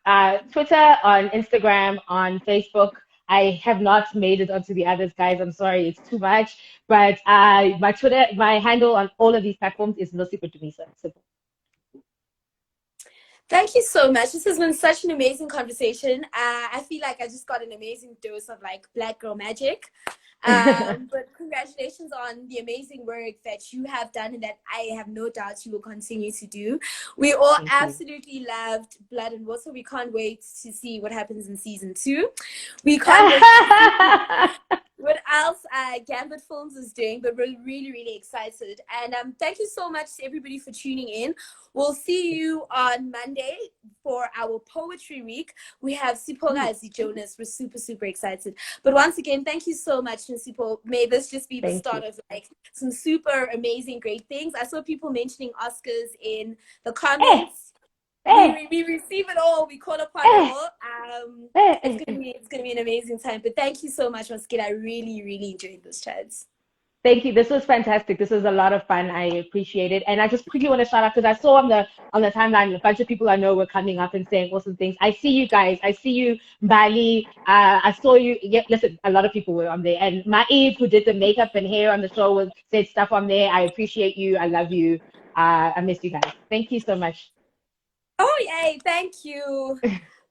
Twitter, on Instagram, on Facebook. I have not made it onto the others, guys. I'm sorry, it's too much. But my handle on all of these platforms is Nosipho Dumisa. Simple.
Thank you so much. This has been such an amazing conversation. I feel like I just got an amazing dose of like black girl magic. But congratulations on the amazing work that you have done and that I have no doubt you will continue to do. We all
Thank you.
absolutely loved Blood and Water. We can't wait to see what happens in season 2. We can't wait to see what else Gambit Films is doing, but we're really, really excited. And thank you so much to everybody for tuning in. We'll see you on Monday for our poetry week. We have Sipho Jonas. We're super, super excited. But once again, thank you so much, Nosipho. May this just be the start of like some super amazing, great things. I saw people mentioning Oscars in the comments. We receive it all. We call upon it all. It's gonna be an amazing time. But thank you so much, Maskid. I really, really enjoyed this chat.
Thank you. This was fantastic. This was a lot of fun. I appreciate it. And I just quickly want to shout out, because I saw on the timeline a bunch of people I know were coming up and saying awesome things. I see you guys. I see you, Bali. I saw you. Yeah, listen, a lot of people were on there. And Maeve, who did the makeup and hair on the show, said stuff on there. I appreciate you. I love you. I miss you guys. Thank you so much.
Oh, yay. Thank you.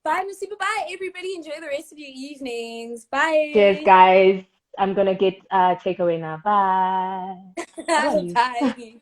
Bye, Nosipho. Bye, everybody. Enjoy the rest of your evenings. Bye.
Cheers, guys. I'm going to get takeaway now. Bye. I love you.
Bye.